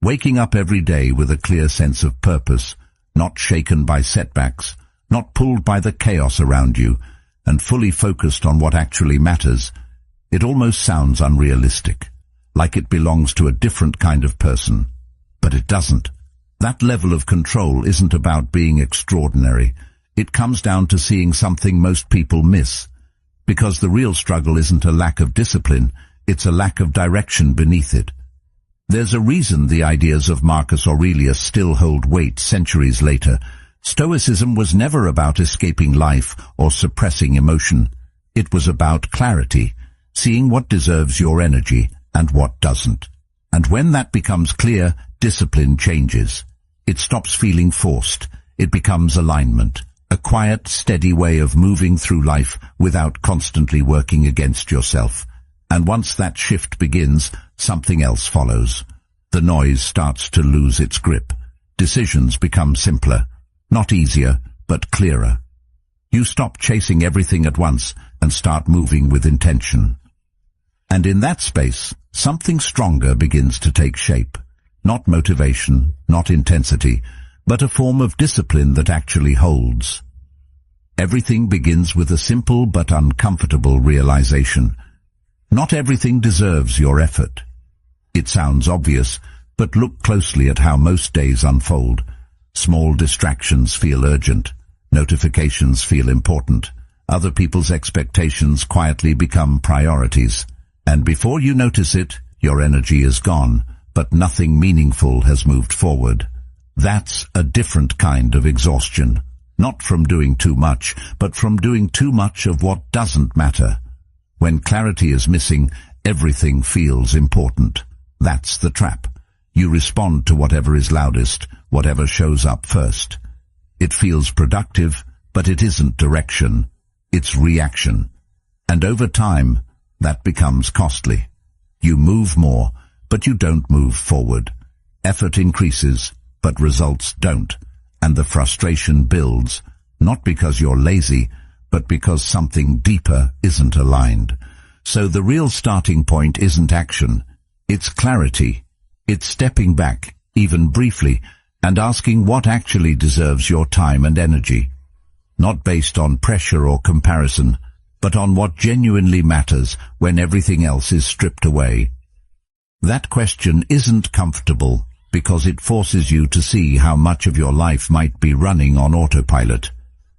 Waking up every day with a clear sense of purpose, not shaken by setbacks, not pulled by the chaos around you, and fully focused on what actually matters. It almost sounds unrealistic, like it belongs to a different kind of person. But it doesn't. That level of control isn't about being extraordinary. It comes down to seeing something most people miss. Because the real struggle isn't a lack of discipline, it's a lack of direction beneath it. There's a reason the ideas of Marcus Aurelius still hold weight centuries later. Stoicism was never about escaping life or suppressing emotion. It was about clarity, seeing what deserves your energy and what doesn't. And when that becomes clear, discipline changes. It stops feeling forced. It becomes alignment, a quiet, steady way of moving through life without constantly working against yourself. And once that shift begins, something else follows. The noise starts to lose its grip. Decisions become simpler. Not easier, but clearer. You stop chasing everything at once and start moving with intention. And in that space, something stronger begins to take shape. Not motivation, not intensity, but a form of discipline that actually holds. Everything begins with a simple but uncomfortable realization. Not everything deserves your effort. It sounds obvious, but look closely at how most days unfold. Small distractions feel urgent. Notifications feel important. Other people's expectations quietly become priorities. And before you notice it, your energy is gone, but nothing meaningful has moved forward. That's a different kind of exhaustion. Not from doing too much, but from doing too much of what doesn't matter. When clarity is missing, everything feels important. That's the trap. You respond to whatever is loudest, whatever shows up first. It feels productive, but it isn't direction. It's reaction. And over time, that becomes costly. You move more, but you don't move forward. Effort increases, but results don't. And the frustration builds, not because you're lazy, but because something deeper isn't aligned. So the real starting point isn't action. It's clarity. It's stepping back, even briefly, and asking what actually deserves your time and energy. Not based on pressure or comparison, but on what genuinely matters when everything else is stripped away. That question isn't comfortable because it forces you to see how much of your life might be running on autopilot.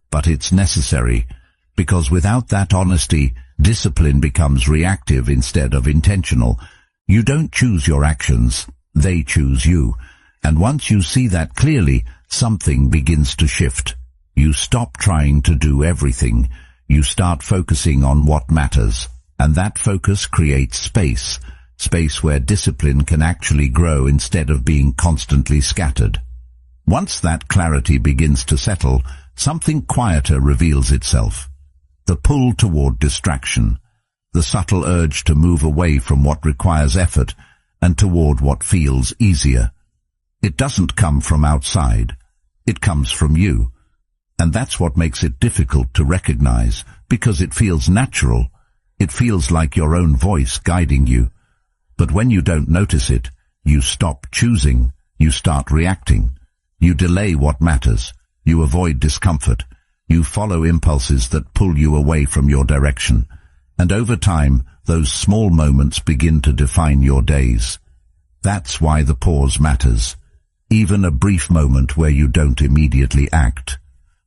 But it's necessary, because without that honesty, discipline becomes reactive instead of intentional. You don't choose your actions, they choose you. And once you see that clearly, something begins to shift. You stop trying to do everything. You start focusing on what matters. And that focus creates space. Space where discipline can actually grow instead of being constantly scattered. Once that clarity begins to settle, something quieter reveals itself. The pull toward distraction. The subtle urge to move away from what requires effort and toward what feels easier. It doesn't come from outside. It comes from you. And that's what makes it difficult to recognize, because it feels natural. It feels like your own voice guiding you. But when you don't notice it, you stop choosing. You start reacting. You delay what matters. You avoid discomfort. You follow impulses that pull you away from your direction. And over time, those small moments begin to define your days. That's why the pause matters. Even a brief moment where you don't immediately act.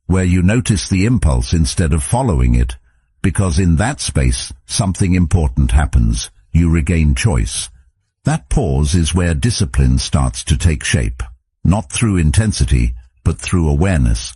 Where you notice the impulse instead of following it. Because in that space, something important happens. You regain choice. That pause is where discipline starts to take shape. Not through intensity, but through awareness.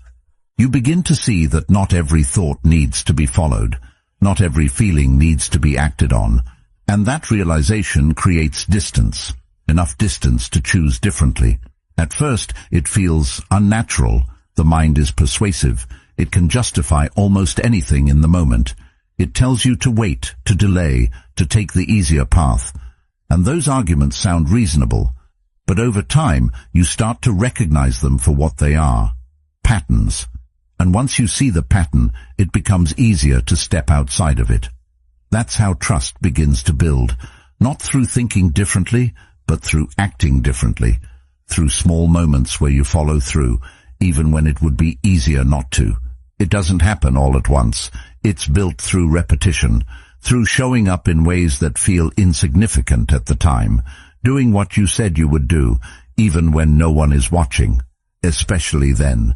You begin to see that not every thought needs to be followed. Not every feeling needs to be acted on. And that realization creates distance. Enough distance to choose differently. At first, it feels unnatural. The mind is persuasive. It can justify almost anything in the moment. It tells you to wait, to delay, to take the easier path. And those arguments sound reasonable. But over time, you start to recognize them for what they are. Patterns. And once you see the pattern, it becomes easier to step outside of it. That's how trust begins to build. Not through thinking differently, but through acting differently, through small moments where you follow through, even when it would be easier not to. It doesn't happen all at once. It's built through repetition, through showing up in ways that feel insignificant at the time, doing what you said you would do, even when no one is watching, especially then.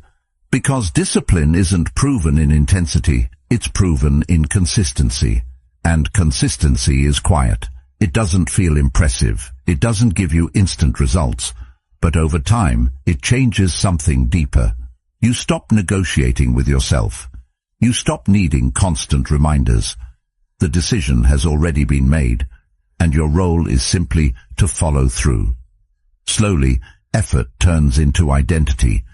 Because discipline isn't proven in intensity, it's proven in consistency. And consistency is quiet. It doesn't feel impressive. It doesn't give you instant results. But over time, it changes something deeper. You stop negotiating with yourself. You stop needing constant reminders. The decision has already been made, and your role is simply to follow through. Slowly, effort turns into identity.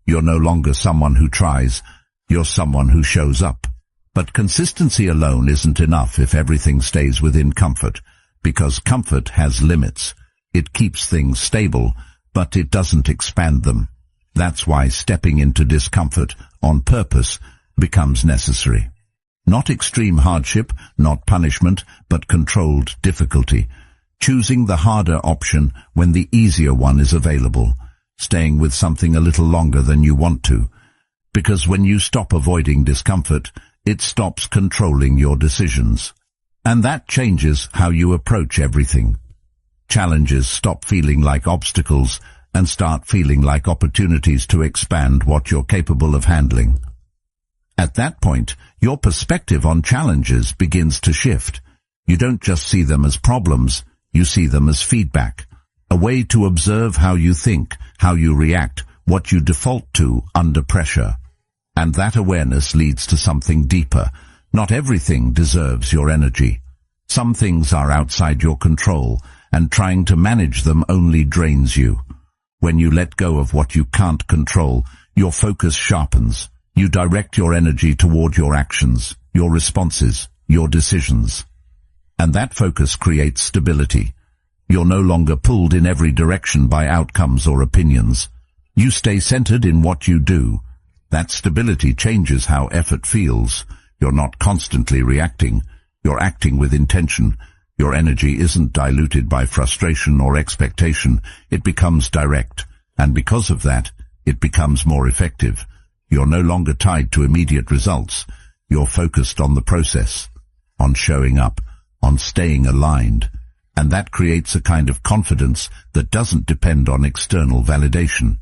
You're no longer someone who tries, you're someone who shows up. But consistency alone isn't enough if everything stays within comfort, because comfort has limits. It keeps things stable, but it doesn't expand them. That's why stepping into discomfort on purpose becomes necessary. Not extreme hardship, not punishment, but controlled difficulty. Choosing the harder option when the easier one is available. Staying with something a little longer than you want to. Because when you stop avoiding discomfort, it stops controlling your decisions. And that changes how you approach everything. Challenges stop feeling like obstacles and start feeling like opportunities to expand what you're capable of handling. At that point, your perspective on challenges begins to shift. You don't just see them as problems, you see them as feedback, a way to observe how you think, how you react, what you default to under pressure. And that awareness leads to something deeper. Not everything deserves your energy. Some things are outside your control, and trying to manage them only drains you. When you let go of what you can't control, your focus sharpens. You direct your energy toward your actions, your responses, your decisions. And that focus creates stability. You're no longer pulled in every direction by outcomes or opinions. You stay centered in what you do. That stability changes how effort feels. You're not constantly reacting. You're acting with intention. Your energy isn't diluted by frustration or expectation. It becomes direct. And because of that, it becomes more effective. You're no longer tied to immediate results. You're focused on the process, on showing up, on staying aligned. And that creates a kind of confidence that doesn't depend on external validation.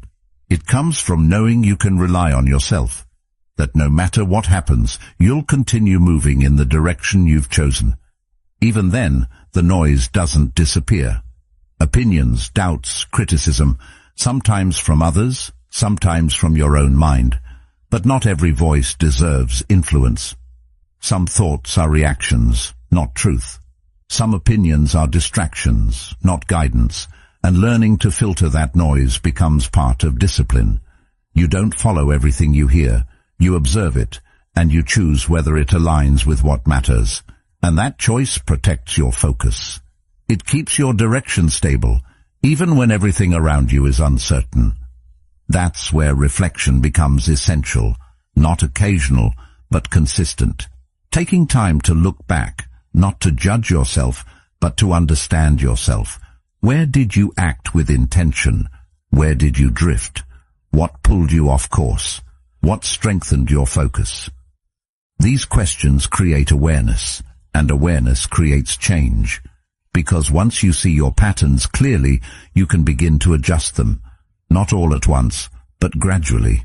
It comes from knowing you can rely on yourself, that no matter what happens, you'll continue moving in the direction you've chosen. Even then, the noise doesn't disappear. Opinions, doubts, criticism, sometimes from others, sometimes from your own mind. But not every voice deserves influence. Some thoughts are reactions, not truth. Some opinions are distractions, not guidance, and learning to filter that noise becomes part of discipline. You don't follow everything you hear, you observe it, and you choose whether it aligns with what matters. And that choice protects your focus. It keeps your direction stable, even when everything around you is uncertain. That's where reflection becomes essential, not occasional, but consistent. Taking time to look back, not to judge yourself, but to understand yourself. Where did you act with intention? Where did you drift? What pulled you off course? What strengthened your focus? These questions create awareness, and awareness creates change. Because once you see your patterns clearly, you can begin to adjust them. Not all at once, but gradually.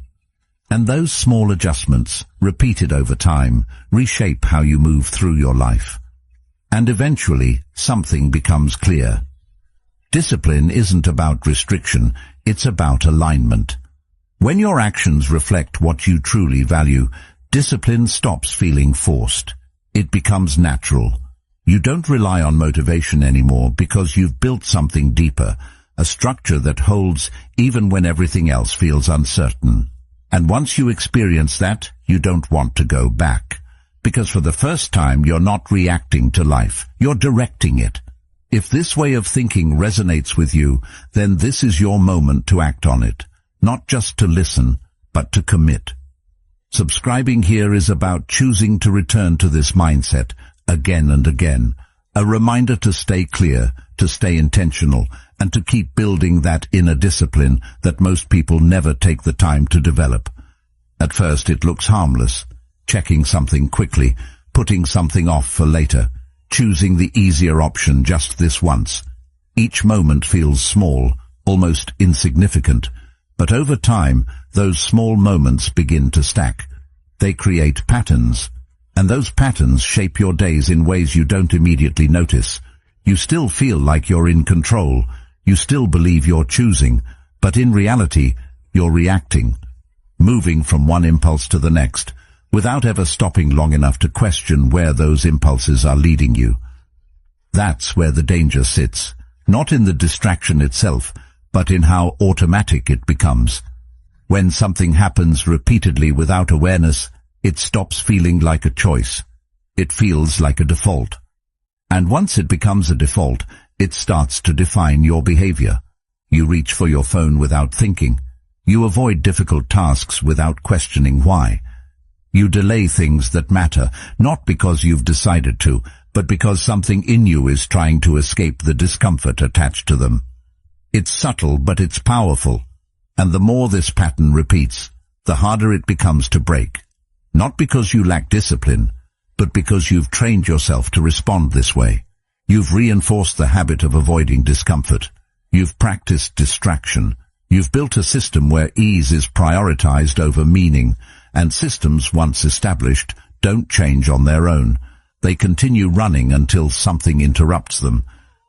And those small adjustments, repeated over time, reshape how you move through your life. And eventually, something becomes clear. Discipline isn't about restriction, it's about alignment. When your actions reflect what you truly value, discipline stops feeling forced. It becomes natural. You don't rely on motivation anymore because you've built something deeper, a structure that holds even when everything else feels uncertain. And once you experience that, you don't want to go back. Because for the first time, you're not reacting to life, you're directing it. If this way of thinking resonates with you, then this is your moment to act on it. Not just to listen, but to commit. Subscribing here is about choosing to return to this mindset again and again. A reminder to stay clear, to stay intentional, and to keep building that inner discipline that most people never take the time to develop. At first it looks harmless, checking something quickly, putting something off for later, choosing the easier option just this once. Each moment feels small, almost insignificant, but over time those small moments begin to stack. They create patterns, and those patterns shape your days in ways you don't immediately notice. You still feel like you're in control, you still believe you're choosing, but in reality, you're reacting, moving from one impulse to the next, without ever stopping long enough to question where those impulses are leading you. That's where the danger sits, not in the distraction itself, but in how automatic it becomes. When something happens repeatedly without awareness, it stops feeling like a choice. It feels like a default. And once it becomes a default, it starts to define your behavior. You reach for your phone without thinking. You avoid difficult tasks without questioning why. You delay things that matter, not because you've decided to, but because something in you is trying to escape the discomfort attached to them. It's subtle, but it's powerful. And the more this pattern repeats, the harder it becomes to break. Not because you lack discipline, but because you've trained yourself to respond this way. You've reinforced the habit of avoiding discomfort. You've practiced distraction. You've built a system where ease is prioritized over meaning, and systems once established don't change on their own. They continue running until something interrupts them.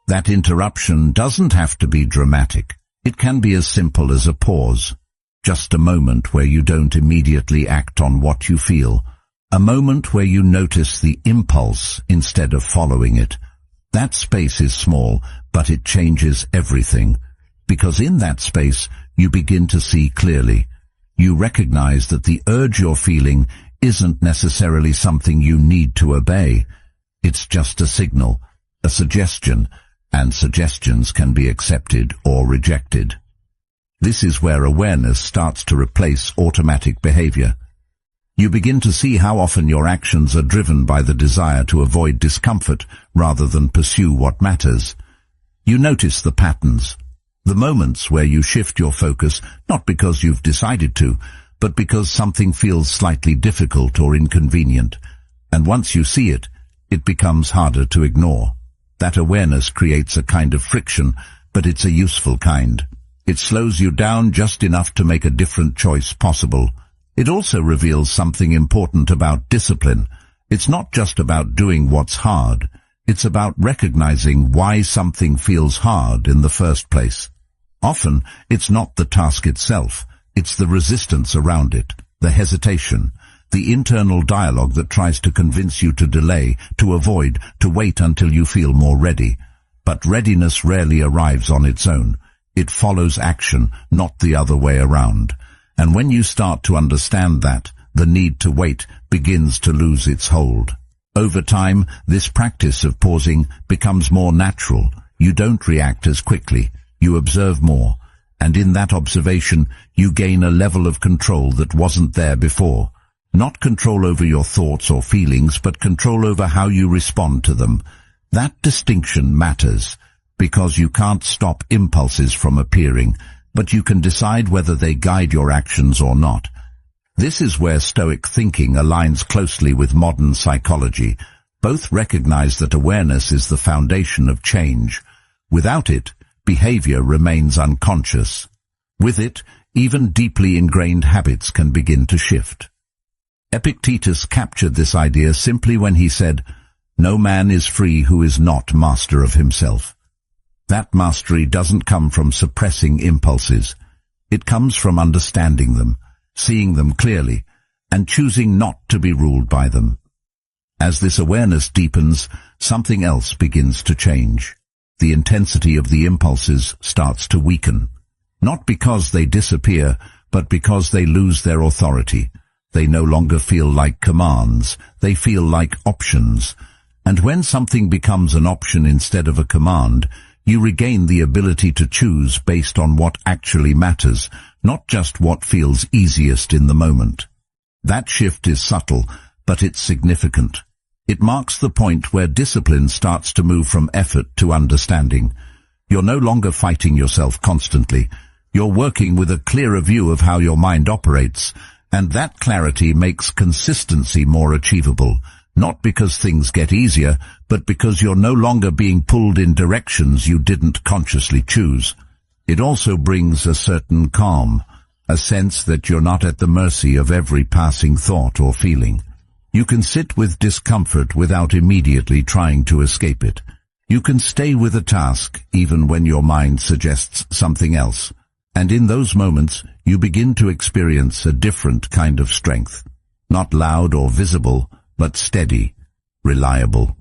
That interruption doesn't have to be dramatic. It can be as simple as a pause. Just a moment where you don't immediately act on what you feel. A moment where you notice the impulse instead of following it. That space is small, but it changes everything. Because in that space, you begin to see clearly. You recognize that the urge you're feeling isn't necessarily something you need to obey. It's just a signal, a suggestion, and suggestions can be accepted or rejected. This is where awareness starts to replace automatic behavior. You begin to see how often your actions are driven by the desire to avoid discomfort rather than pursue what matters. You notice the patterns, the moments where you shift your focus, not because you've decided to, but because something feels slightly difficult or inconvenient. And once you see it, it becomes harder to ignore. That awareness creates a kind of friction, but it's a useful kind. It slows you down just enough to make a different choice possible. It also reveals something important about discipline. It's not just about doing what's hard. It's about recognizing why something feels hard in the first place. Often, it's not the task itself. It's the resistance around it, the hesitation, the internal dialogue that tries to convince you to delay, to avoid, to wait until you feel more ready. But readiness rarely arrives on its own. It follows action, not the other way around. And when you start to understand that, the need to wait begins to lose its hold. Over time, this practice of pausing becomes more natural. You don't react as quickly. You observe more. And in that observation, you gain a level of control that wasn't there before. Not control over your thoughts or feelings, but control over how you respond to them. That distinction matters, because you can't stop impulses from appearing, but you can decide whether they guide your actions or not. This is where Stoic thinking aligns closely with modern psychology. Both recognize that awareness is the foundation of change. Without it, behavior remains unconscious. With it, even deeply ingrained habits can begin to shift. Epictetus captured this idea simply when he said, "No man is free who is not master of himself." That mastery doesn't come from suppressing impulses. It comes from understanding them, seeing them clearly, and choosing not to be ruled by them. As this awareness deepens, something else begins to change. The intensity of the impulses starts to weaken. Not because they disappear, but because they lose their authority. They no longer feel like commands, they feel like options. And when something becomes an option instead of a command, you regain the ability to choose based on what actually matters, not just what feels easiest in the moment. That shift is subtle, but it's significant. It marks the point where discipline starts to move from effort to understanding. You're no longer fighting yourself constantly. You're working with a clearer view of how your mind operates, and that clarity makes consistency more achievable, not because things get easier, but because you're no longer being pulled in directions you didn't consciously choose. It also brings a certain calm, a sense that you're not at the mercy of every passing thought or feeling. You can sit with discomfort without immediately trying to escape it. You can stay with a task even when your mind suggests something else. And in those moments, you begin to experience a different kind of strength. Not loud or visible, but steady, reliable.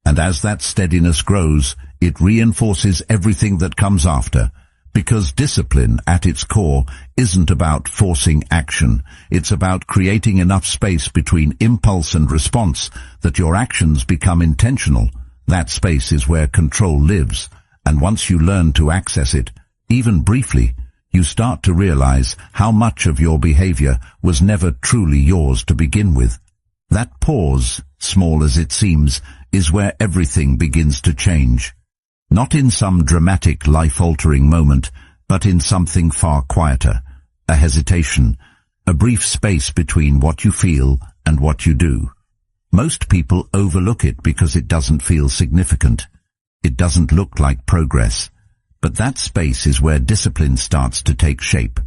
And as that steadiness grows, it reinforces everything that comes after. Because discipline, at its core, isn't about forcing action. It's about creating enough space between impulse and response that your actions become intentional. That space is where control lives, and once you learn to access it, even briefly, you start to realize how much of your behavior was never truly yours to begin with. That pause, small as it seems, is where everything begins to change. Not in some dramatic, life-altering moment, but in something far quieter, a hesitation, a brief space between what you feel and what you do. Most people overlook it because it doesn't feel significant. It doesn't look like progress. But that space is where discipline starts to take shape.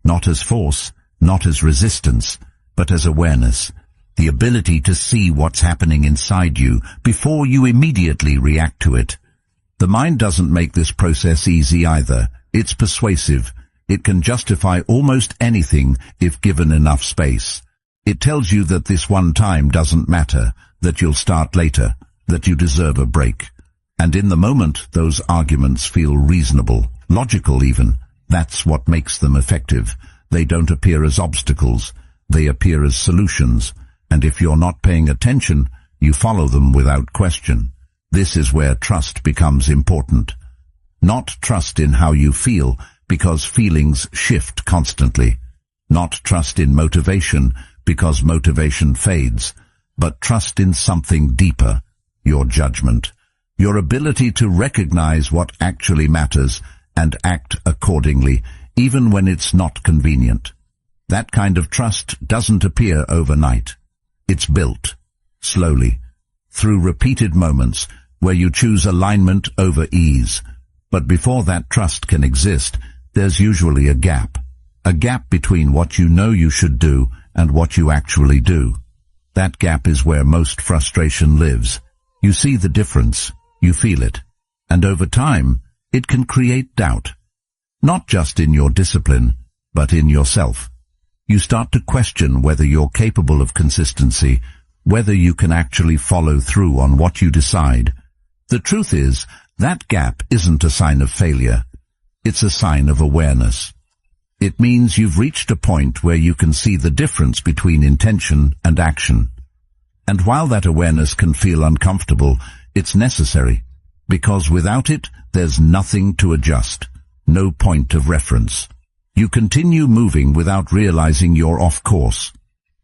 Not as force, not as resistance, but as awareness. The ability to see what's happening inside you before you immediately react to it. The mind doesn't make this process easy either. It's persuasive. It can justify almost anything if given enough space. It tells you that this one time doesn't matter, that you'll start later, that you deserve a break. And in the moment, those arguments feel reasonable, logical even. That's what makes them effective. They don't appear as obstacles. They appear as solutions. And if you're not paying attention, you follow them without question. This is where trust becomes important. Not trust in how you feel, because feelings shift constantly. Not trust in motivation, because motivation fades. But trust in something deeper, your judgment. Your ability to recognize what actually matters and act accordingly, even when it's not convenient. That kind of trust doesn't appear overnight. It's built, slowly, through repeated moments where you choose alignment over ease. But before that trust can exist, there's usually a gap between what you know you should do and what you actually do. That gap is where most frustration lives. You see the difference, you feel it, and over time, it can create doubt. Not just in your discipline, but in yourself. You start to question whether you're capable of consistency, whether you can actually follow through on what you decide. The truth is, that gap isn't a sign of failure. It's a sign of awareness. It means you've reached a point where you can see the difference between intention and action. And while that awareness can feel uncomfortable, it's necessary, because without it, there's nothing to adjust, no point of reference. You continue moving without realizing you're off course.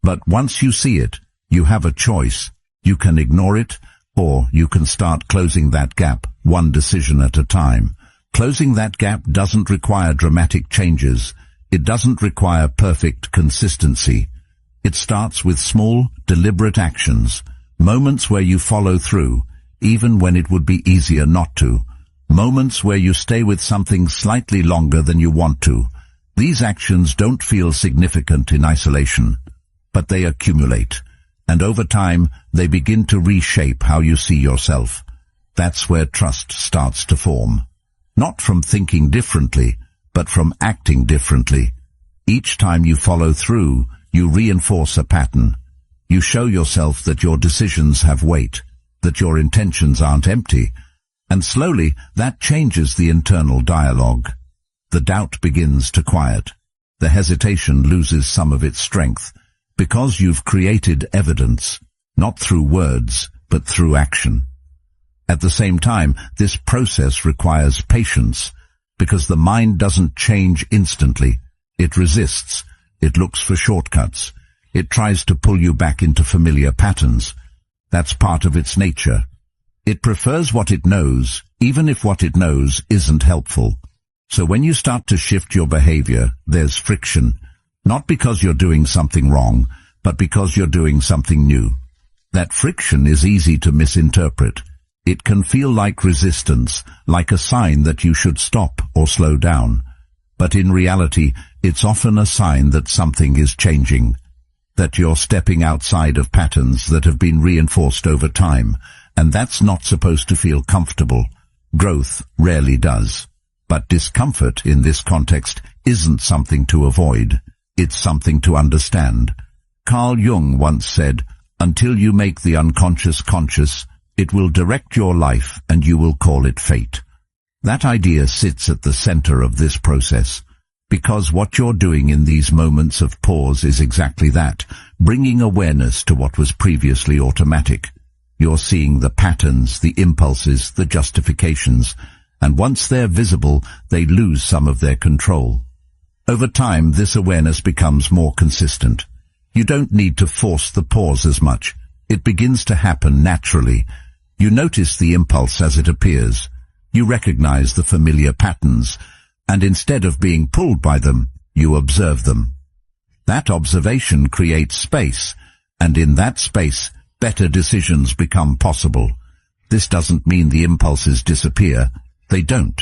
But once you see it, you have a choice. You can ignore it, or you can start closing that gap, one decision at a time. Closing that gap doesn't require dramatic changes. It doesn't require perfect consistency. It starts with small, deliberate actions, moments where you follow through, even when it would be easier not to, moments where you stay with something slightly longer than you want to. These actions don't feel significant in isolation, but they accumulate, and over time they begin to reshape how you see yourself. That's where trust starts to form. Not from thinking differently, but from acting differently. Each time you follow through, you reinforce a pattern. You show yourself that your decisions have weight, that your intentions aren't empty, and slowly that changes the internal dialogue. The doubt begins to quiet. The hesitation loses some of its strength, because you've created evidence, not through words, but through action. At the same time, this process requires patience, because the mind doesn't change instantly. It resists. It looks for shortcuts. It tries to pull you back into familiar patterns. That's part of its nature. It prefers what it knows, even if what it knows isn't helpful. So when you start to shift your behavior, there's friction, not because you're doing something wrong, but because you're doing something new. That friction is easy to misinterpret. It can feel like resistance, like a sign that you should stop or slow down. But in reality, it's often a sign that something is changing, that you're stepping outside of patterns that have been reinforced over time, and that's not supposed to feel comfortable. Growth rarely does. But discomfort in this context isn't something to avoid. It's something to understand. Carl Jung once said, "Until you make the unconscious conscious, it will direct your life and you will call it fate." That idea sits at the center of this process, because what you're doing in these moments of pause is exactly that, bringing awareness to what was previously automatic. You're seeing the patterns, the impulses, the justifications, and once they're visible, they lose some of their control. Over time, this awareness becomes more consistent. You don't need to force the pause as much. It begins to happen naturally. You notice the impulse as it appears. You recognize the familiar patterns, and instead of being pulled by them, you observe them. That observation creates space, and in that space, better decisions become possible. This doesn't mean the impulses disappear. They don't.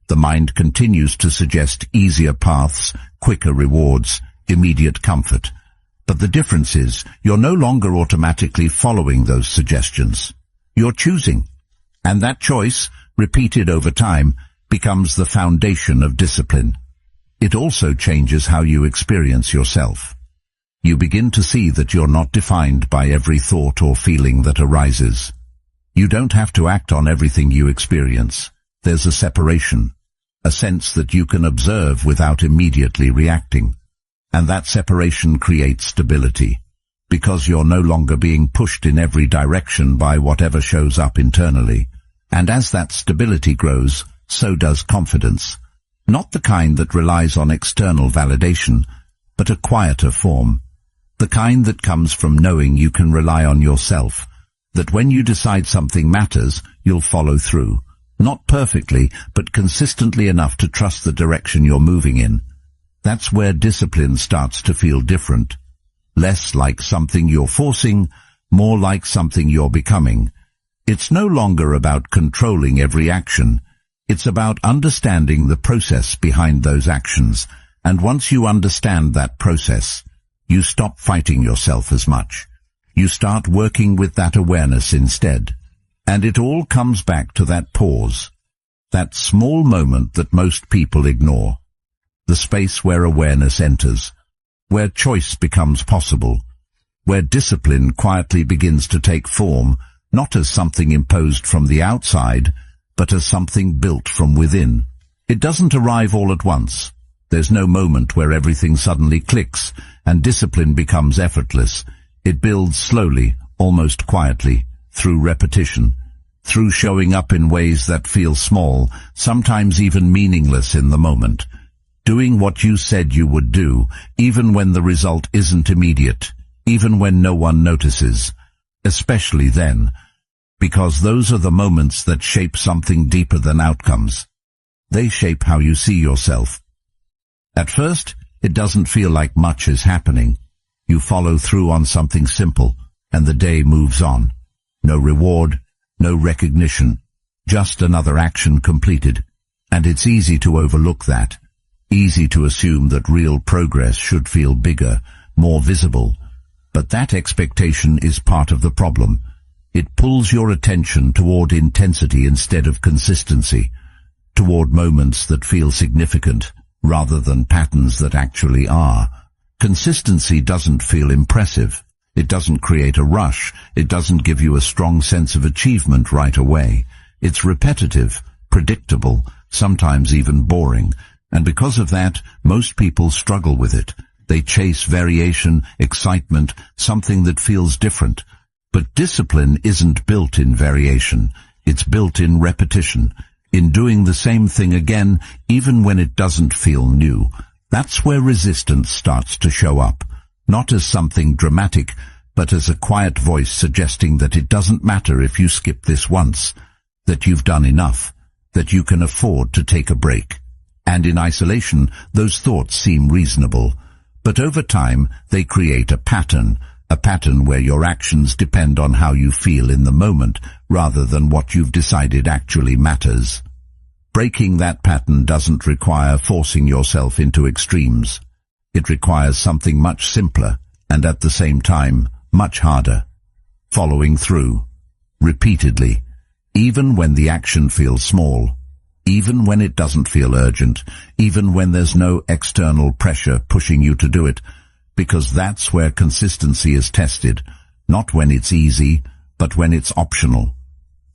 The mind continues to suggest easier paths, quicker rewards, immediate comfort. But the difference is, you're no longer automatically following those suggestions. You're choosing. And that choice, repeated over time, becomes the foundation of discipline. It also changes how you experience yourself. You begin to see that you're not defined by every thought or feeling that arises. You don't have to act on everything you experience. There's a separation, a sense that you can observe without immediately reacting. And that separation creates stability, because you're no longer being pushed in every direction by whatever shows up internally. And as that stability grows, so does confidence. Not the kind that relies on external validation, but a quieter form. The kind that comes from knowing you can rely on yourself, that when you decide something matters, you'll follow through. Not perfectly, but consistently enough to trust the direction you're moving in. That's where discipline starts to feel different. Less like something you're forcing, more like something you're becoming. It's no longer about controlling every action. It's about understanding the process behind those actions. And once you understand that process, you stop fighting yourself as much. You start working with that awareness instead. And it all comes back to that pause, that small moment that most people ignore. The space where awareness enters, where choice becomes possible, where discipline quietly begins to take form, not as something imposed from the outside, but as something built from within. It doesn't arrive all at once. There's no moment where everything suddenly clicks and discipline becomes effortless. It builds slowly, almost quietly, through repetition, through showing up in ways that feel small, sometimes even meaningless in the moment. Doing what you said you would do, even when the result isn't immediate, even when no one notices, especially then, because those are the moments that shape something deeper than outcomes. They shape how you see yourself. At first, it doesn't feel like much is happening. You follow through on something simple, and the day moves on. No reward, no recognition, just another action completed. And it's easy to overlook that. Easy to assume that real progress should feel bigger, more visible. But that expectation is part of the problem. It pulls your attention toward intensity instead of consistency, toward moments that feel significant, rather than patterns that actually are. Consistency doesn't feel impressive. It doesn't create a rush. It doesn't give you a strong sense of achievement right away. It's repetitive, predictable, sometimes even boring. And because of that, most people struggle with it. They chase variation, excitement, something that feels different. But discipline isn't built in variation. It's built in repetition, in doing the same thing again, even when it doesn't feel new. That's where resistance starts to show up, not as something dramatic, but but as a quiet voice suggesting that it doesn't matter if you skip this once, that you've done enough, that you can afford to take a break. And in isolation, those thoughts seem reasonable, but over time they create a pattern where your actions depend on how you feel in the moment rather than what you've decided actually matters. Breaking that pattern doesn't require forcing yourself into extremes. It requires something much simpler and at the same time much harder. Following through, repeatedly, even when the action feels small, even when it doesn't feel urgent, even when there's no external pressure pushing you to do it, because that's where consistency is tested, not when it's easy, but when it's optional.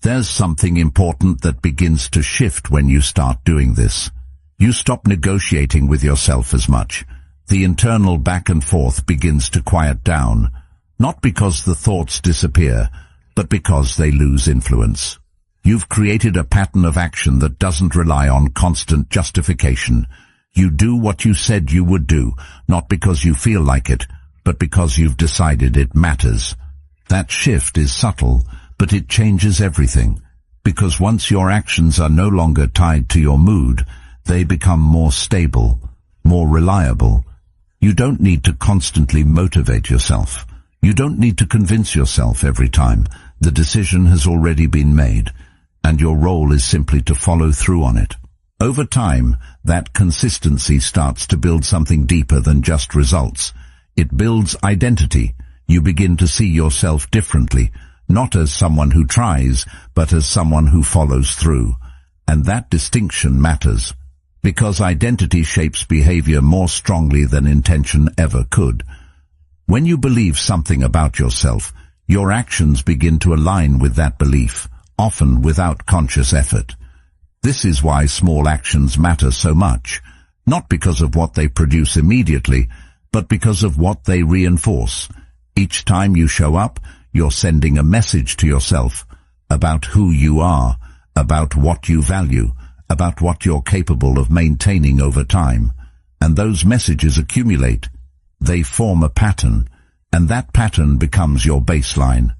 There's something important that begins to shift when you start doing this. You stop negotiating with yourself as much. The internal back and forth begins to quiet down, not because the thoughts disappear, but because they lose influence. You've created a pattern of action that doesn't rely on constant justification. You do what you said you would do, not because you feel like it, but because you've decided it matters. That shift is subtle, but it changes everything, because once your actions are no longer tied to your mood, they become more stable, more reliable. You don't need to constantly motivate yourself. You don't need to convince yourself every time. The decision has already been made, and your role is simply to follow through on it. Over time, that consistency starts to build something deeper than just results. It builds identity. You begin to see yourself differently, not as someone who tries, but as someone who follows through. And that distinction matters, because identity shapes behavior more strongly than intention ever could. When you believe something about yourself, your actions begin to align with that belief, often without conscious effort. This is why small actions matter so much, not because of what they produce immediately, but because of what they reinforce. Each time you show up, you're sending a message to yourself about who you are, about what you value, about what you're capable of maintaining over time. And those messages accumulate. They form a pattern, and that pattern becomes your baseline.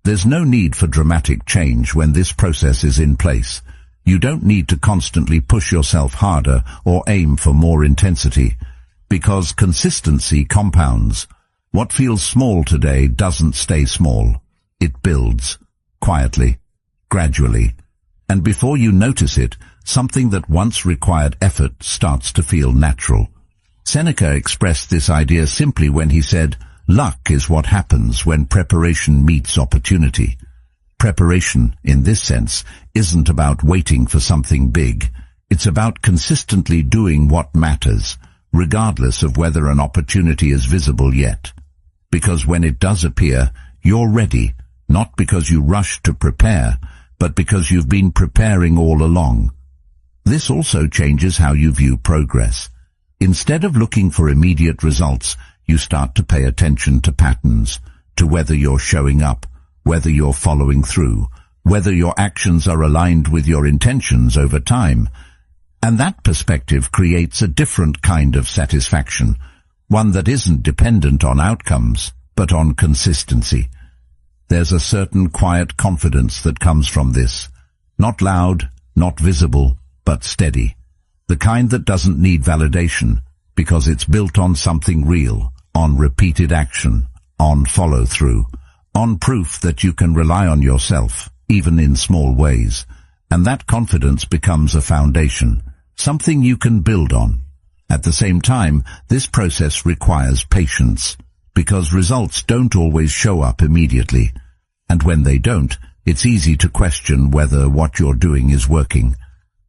There's no need for dramatic change when this process is in place. You don't need to constantly push yourself harder or aim for more intensity, because consistency compounds. What feels small today doesn't stay small. It builds, quietly, gradually, and before you notice it, something that once required effort starts to feel natural. Seneca expressed this idea simply when he said, "Luck is what happens when preparation meets opportunity." Preparation, in this sense, isn't about waiting for something big. It's about consistently doing what matters, regardless of whether an opportunity is visible yet. Because when it does appear, you're ready, not because you rushed to prepare, but because you've been preparing all along. This also changes how you view progress. Instead of looking for immediate results, you start to pay attention to patterns, to whether you're showing up, whether you're following through, whether your actions are aligned with your intentions over time. And that perspective creates a different kind of satisfaction, one that isn't dependent on outcomes, but on consistency. There's a certain quiet confidence that comes from this, not loud, not visible, but steady. The kind that doesn't need validation, because it's built on something real, on repeated action, on follow-through, on proof that you can rely on yourself, even in small ways. And that confidence becomes a foundation, something you can build on. At the same time, this process requires patience, because results don't always show up immediately. And when they don't, it's easy to question whether what you're doing is working.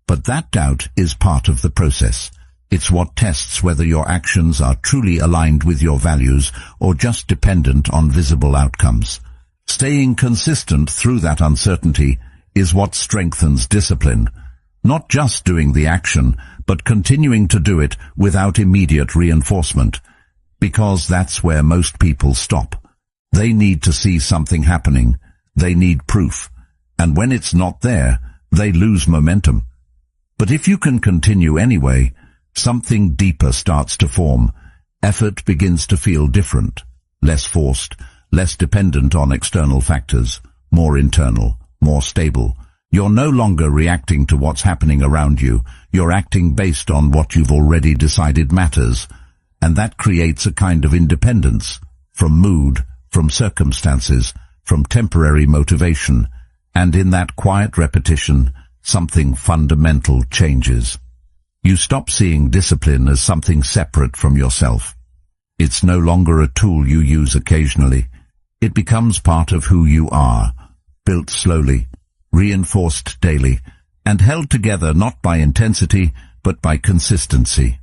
But that doubt is part of the process. It's what tests whether your actions are truly aligned with your values or just dependent on visible outcomes. Staying consistent through that uncertainty is what strengthens discipline. Not just doing the action, but continuing to do it without immediate reinforcement. Because that's where most people stop. They need to see something happening. They need proof. And when it's not there, they lose momentum. But if you can continue anyway, something deeper starts to form. Effort begins to feel different, less forced, less dependent on external factors, more internal, more stable. You're no longer reacting to what's happening around you. You're acting based on what you've already decided matters. And that creates a kind of independence from mood, from circumstances, from temporary motivation. And in that quiet repetition, something fundamental changes. You stop seeing discipline as something separate from yourself. It's no longer a tool you use occasionally. It becomes part of who you are, built slowly, reinforced daily, and held together not by intensity, but by consistency.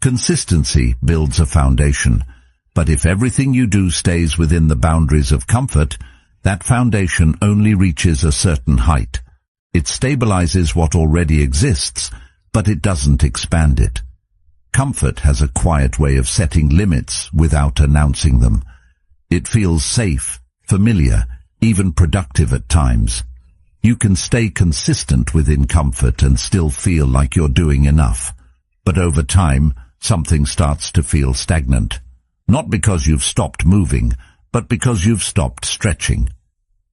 Consistency builds a foundation, but if everything you do stays within the boundaries of comfort, that foundation only reaches a certain height. It stabilizes what already exists, but it doesn't expand it. Comfort has a quiet way of setting limits without announcing them. It feels safe, familiar, even productive at times. You can stay consistent within comfort and still feel like you're doing enough. But over time, something starts to feel stagnant. Not because you've stopped moving, but because you've stopped stretching.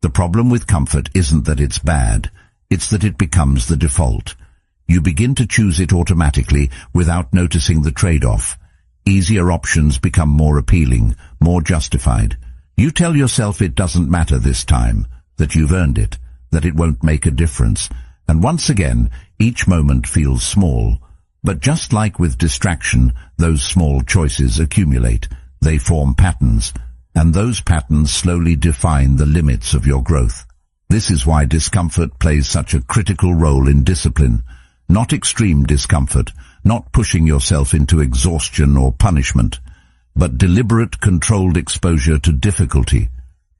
The problem with comfort isn't that it's bad, it's that it becomes the default. You begin to choose it automatically without noticing the trade-off. Easier options become more appealing, more justified. You tell yourself it doesn't matter this time, that you've earned it, that it won't make a difference. And once again, each moment feels small. But just like with distraction, those small choices accumulate. They form patterns, and those patterns slowly define the limits of your growth. This is why discomfort plays such a critical role in discipline. Not extreme discomfort, not pushing yourself into exhaustion or punishment, but deliberate, controlled exposure to difficulty,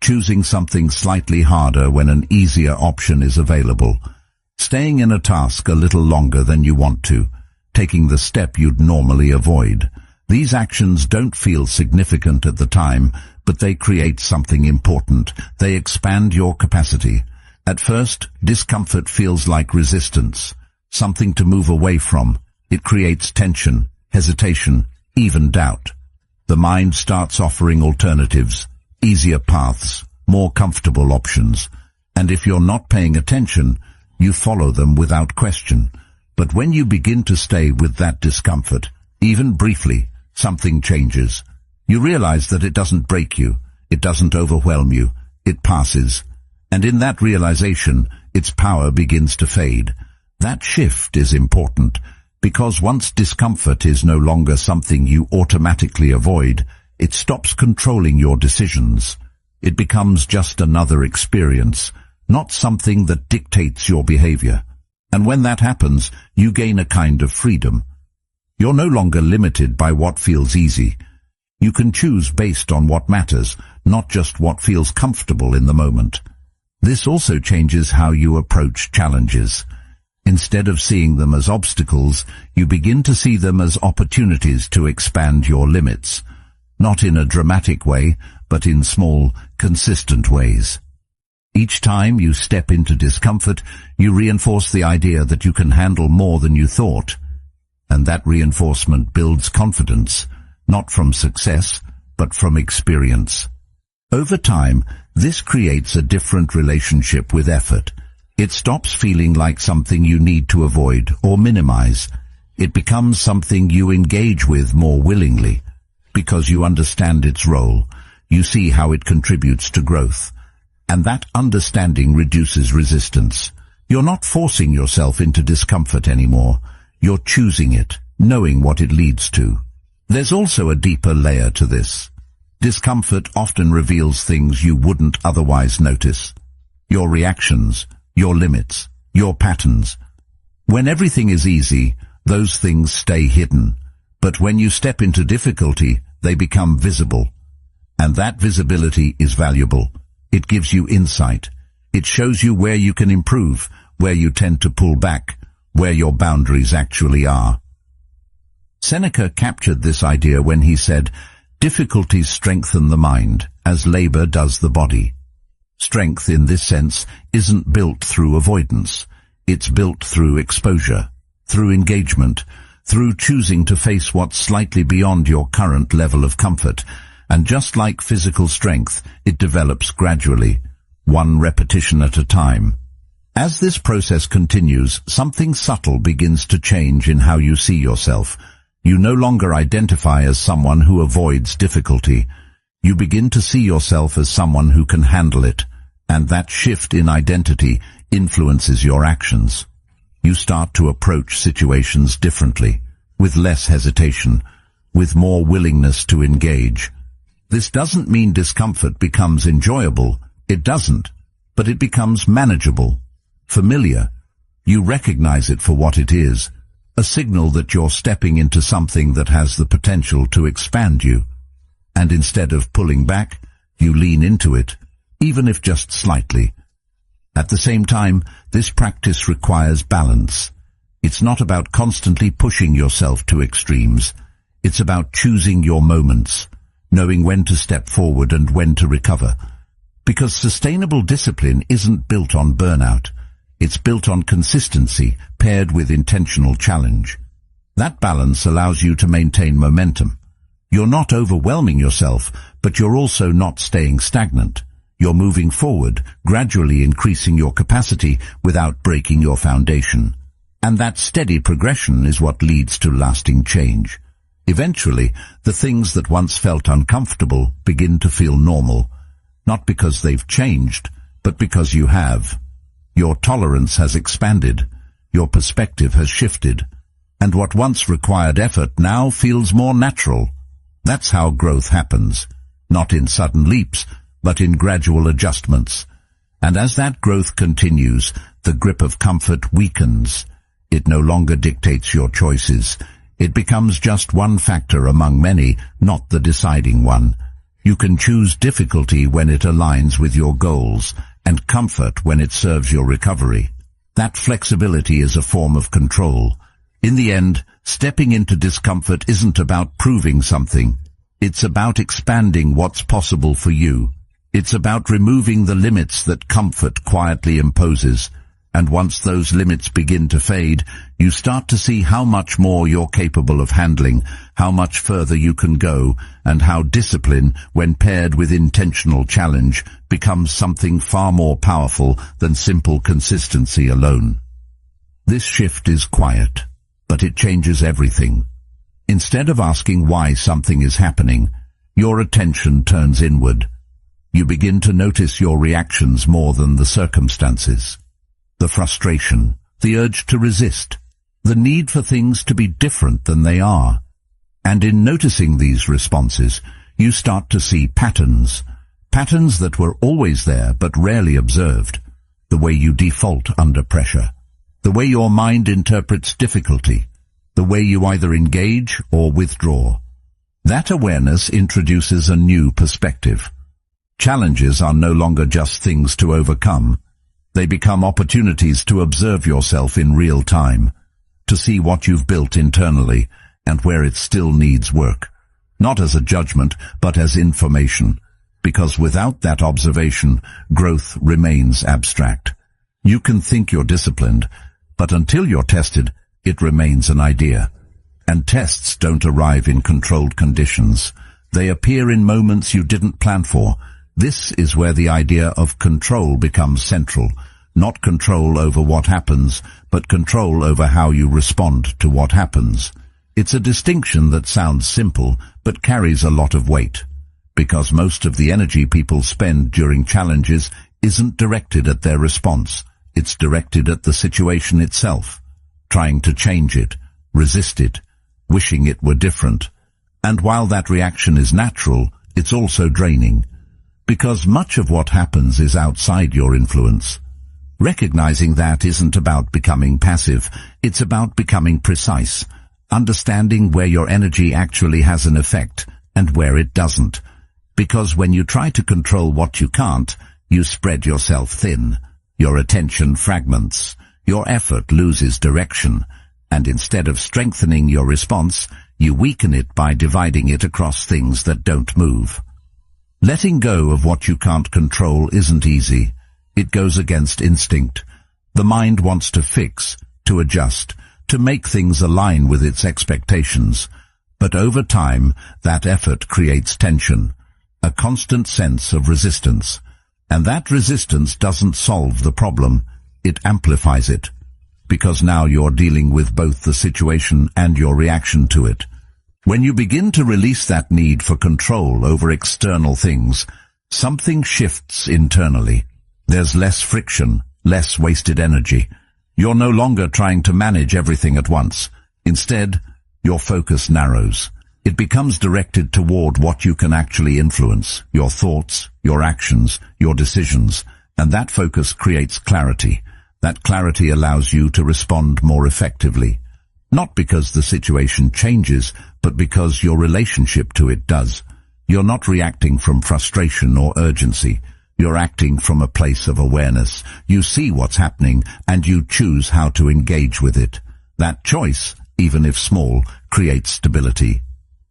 choosing something slightly harder when an easier option is available, staying in a task a little longer than you want to, taking the step you'd normally avoid. These actions don't feel significant at the time, but they create something important. They expand your capacity. At first, discomfort feels like resistance, something to move away from. It creates tension, hesitation, even doubt. The mind starts offering alternatives, easier paths, more comfortable options. And if you're not paying attention, you follow them without question. But when you begin to stay with that discomfort, even briefly, something changes. You realize that it doesn't break you, it doesn't overwhelm you, it passes. And in that realization, its power begins to fade. That shift is important, because once discomfort is no longer something you automatically avoid, it stops controlling your decisions. It becomes just another experience, not something that dictates your behavior. And when that happens, you gain a kind of freedom. You're no longer limited by what feels easy. You can choose based on what matters, not just what feels comfortable in the moment. This also changes how you approach challenges. Instead of seeing them as obstacles, you begin to see them as opportunities to expand your limits. Not in a dramatic way, but in small, consistent ways. Each time you step into discomfort, you reinforce the idea that you can handle more than you thought. And that reinforcement builds confidence, not from success, but from experience. Over time, this creates a different relationship with effort. It stops feeling like something you need to avoid or minimize. It becomes something you engage with more willingly. Because you understand its role, you see how it contributes to growth. And that understanding reduces resistance. You're not forcing yourself into discomfort anymore. You're choosing it, knowing what it leads to. There's also a deeper layer to this. Discomfort often reveals things you wouldn't otherwise notice. Your reactions, your limits, your patterns. When everything is easy, those things stay hidden. But when you step into difficulty, they become visible. And that visibility is valuable. It gives you insight. It shows you where you can improve, where you tend to pull back, where your boundaries actually are. Seneca captured this idea when he said, "Difficulties strengthen the mind, as labor does the body." Strength in this sense isn't built through avoidance. It's built through exposure, through engagement, through choosing to face what's slightly beyond your current level of comfort. and just like physical strength, it develops gradually, one repetition at a time. As this process continues, something subtle begins to change in how you see yourself. You no longer identify as someone who avoids difficulty. You begin to see yourself as someone who can handle it, and that shift in identity influences your actions. You start to approach situations differently, with less hesitation, with more willingness to engage. This doesn't mean discomfort becomes enjoyable. It doesn't, but it becomes manageable, familiar. You recognize it for what it is, a signal that you're stepping into something that has the potential to expand you. And instead of pulling back, you lean into it, even if just slightly. At the same time, this practice requires balance. It's not about constantly pushing yourself to extremes. It's about choosing your moments, knowing when to step forward and when to recover. Because sustainable discipline isn't built on burnout. It's built on consistency paired with intentional challenge. That balance allows you to maintain momentum. You're not overwhelming yourself, but you're also not staying stagnant. You're moving forward, gradually increasing your capacity without breaking your foundation. And that steady progression is what leads to lasting change. Eventually, the things that once felt uncomfortable begin to feel normal, not because they've changed, but because you have. Your tolerance has expanded, your perspective has shifted, and what once required effort now feels more natural. That's how growth happens, not in sudden leaps, but in gradual adjustments. And as that growth continues, the grip of comfort weakens. It no longer dictates your choices. It becomes just one factor among many, not the deciding one. You can choose difficulty when it aligns with your goals, and comfort when it serves your recovery. That flexibility is a form of control. In the end, stepping into discomfort isn't about proving something. It's about expanding what's possible for you. It's about removing the limits that comfort quietly imposes. And once those limits begin to fade, you start to see how much more you're capable of handling, how much further you can go, and how discipline, when paired with intentional challenge, becomes something far more powerful than simple consistency alone. This shift is quiet, but it changes everything. Instead of asking why something is happening, your attention turns inward. You begin to notice your reactions more than the circumstances. The frustration, the urge to resist, the need for things to be different than they are. And in noticing these responses, you start to see patterns that were always there but rarely observed, the way you default under pressure, the way your mind interprets difficulty, the way you either engage or withdraw. That awareness introduces a new perspective. Challenges are no longer just things to overcome. They become opportunities to observe yourself in real time, to see what you've built internally and where it still needs work, not as a judgment but as information, because without that observation, growth remains abstract. You can think you're disciplined, but until you're tested, it remains an idea. And tests don't arrive in controlled conditions. They appear in moments you didn't plan for. This is where the idea of control becomes central. Not control over what happens, but control over how you respond to what happens. It's a distinction that sounds simple, but carries a lot of weight. Because most of the energy people spend during challenges isn't directed at their response. It's directed at the situation itself, trying to change it, resist it, wishing it were different. And while that reaction is natural, it's also draining. Because much of what happens is outside your influence. Recognizing that isn't about becoming passive, it's about becoming precise, understanding where your energy actually has an effect and where it doesn't. Because when you try to control what you can't, you spread yourself thin. Your attention fragments, your effort loses direction, and instead of strengthening your response, you weaken it by dividing it across things that don't move. Letting go of what you can't control isn't easy. It goes against instinct. The mind wants to fix, to adjust, to make things align with its expectations. But over time, that effort creates tension, a constant sense of resistance. And that resistance doesn't solve the problem, it amplifies it. Because now you're dealing with both the situation and your reaction to it. When you begin to release that need for control over external things, something shifts internally. There's less friction, less wasted energy. You're no longer trying to manage everything at once. Instead, your focus narrows. It becomes directed toward what you can actually influence, your thoughts, your actions, your decisions, and that focus creates clarity. That clarity allows you to respond more effectively. Not because the situation changes, but because your relationship to it does. You're not reacting from frustration or urgency. You're acting from a place of awareness. You see what's happening, and you choose how to engage with it. That choice, even if small, creates stability.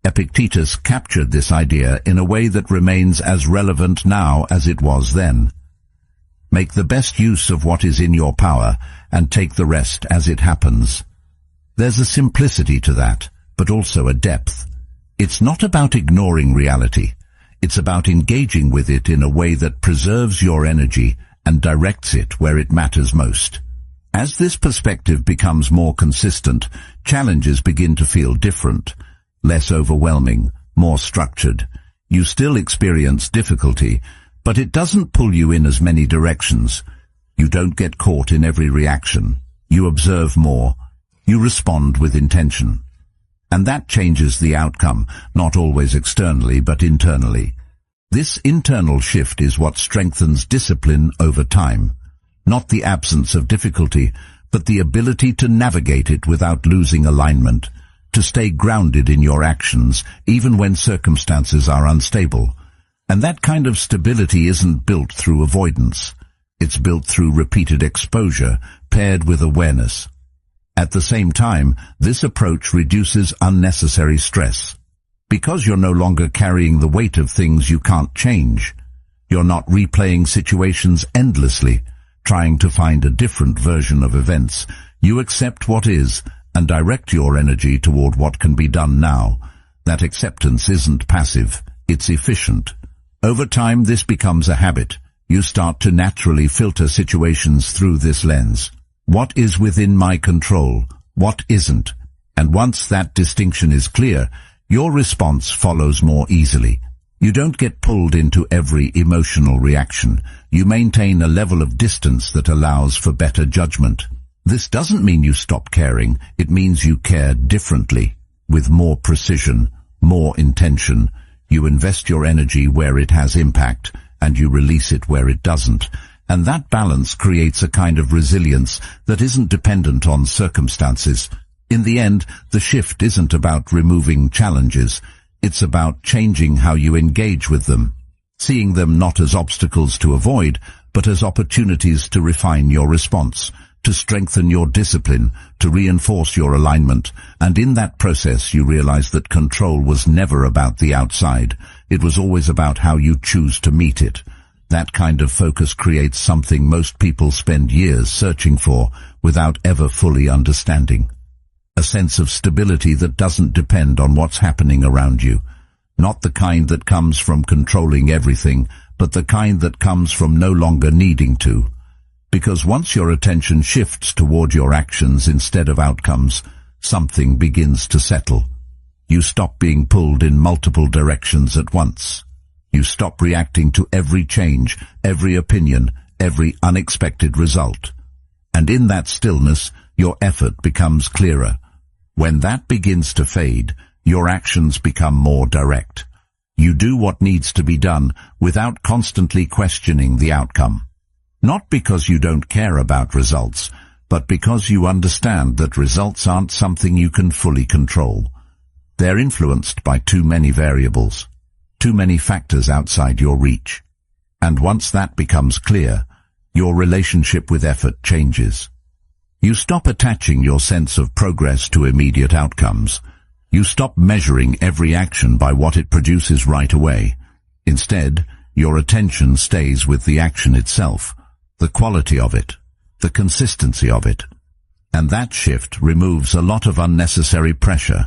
Epictetus captured this idea in a way that remains as relevant now as it was then. Make the best use of what is in your power, and take the rest as it happens. There's a simplicity to that, but also a depth. It's not about ignoring reality. It's about engaging with it in a way that preserves your energy and directs it where it matters most. As this perspective becomes more consistent, challenges begin to feel different, less overwhelming, more structured. You still experience difficulty, but it doesn't pull you in as many directions. You don't get caught in every reaction. You observe more. You respond with intention. And that changes the outcome, not always externally, but internally. This internal shift is what strengthens discipline over time. Not the absence of difficulty, but the ability to navigate it without losing alignment, to stay grounded in your actions, even when circumstances are unstable. And that kind of stability isn't built through avoidance. It's built through repeated exposure, paired with awareness. At the same time, this approach reduces unnecessary stress. Because you're no longer carrying the weight of things you can't change. You're not replaying situations endlessly, trying to find a different version of events. You accept what is, and direct your energy toward what can be done now. That acceptance isn't passive, it's efficient. Over time, this becomes a habit. You start to naturally filter situations through this lens. What is within my control? What isn't? And once that distinction is clear, your response follows more easily. You don't get pulled into every emotional reaction. You maintain a level of distance that allows for better judgment. This doesn't mean you stop caring. It means you care differently, with more precision, more intention. You invest your energy where it has impact, and you release it where it doesn't. And that balance creates a kind of resilience that isn't dependent on circumstances. In the end, the shift isn't about removing challenges. It's about changing how you engage with them, seeing them not as obstacles to avoid, but as opportunities to refine your response, to strengthen your discipline, to reinforce your alignment. And in that process you realize that control was never about the outside. It was always about how you choose to meet it. That kind of focus creates something most people spend years searching for without ever fully understanding. A sense of stability that doesn't depend on what's happening around you. Not the kind that comes from controlling everything, but the kind that comes from no longer needing to. Because once your attention shifts toward your actions instead of outcomes, something begins to settle. You stop being pulled in multiple directions at once. You stop reacting to every change, every opinion, every unexpected result. And in that stillness, your effort becomes clearer. When that begins to fade, your actions become more direct. You do what needs to be done without constantly questioning the outcome. Not because you don't care about results, but because you understand that results aren't something you can fully control. They're influenced by too many variables, too many factors outside your reach. And once that becomes clear, your relationship with effort changes. You stop attaching your sense of progress to immediate outcomes. You stop measuring every action by what it produces right away. Instead, your attention stays with the action itself, the quality of it, the consistency of it. And that shift removes a lot of unnecessary pressure.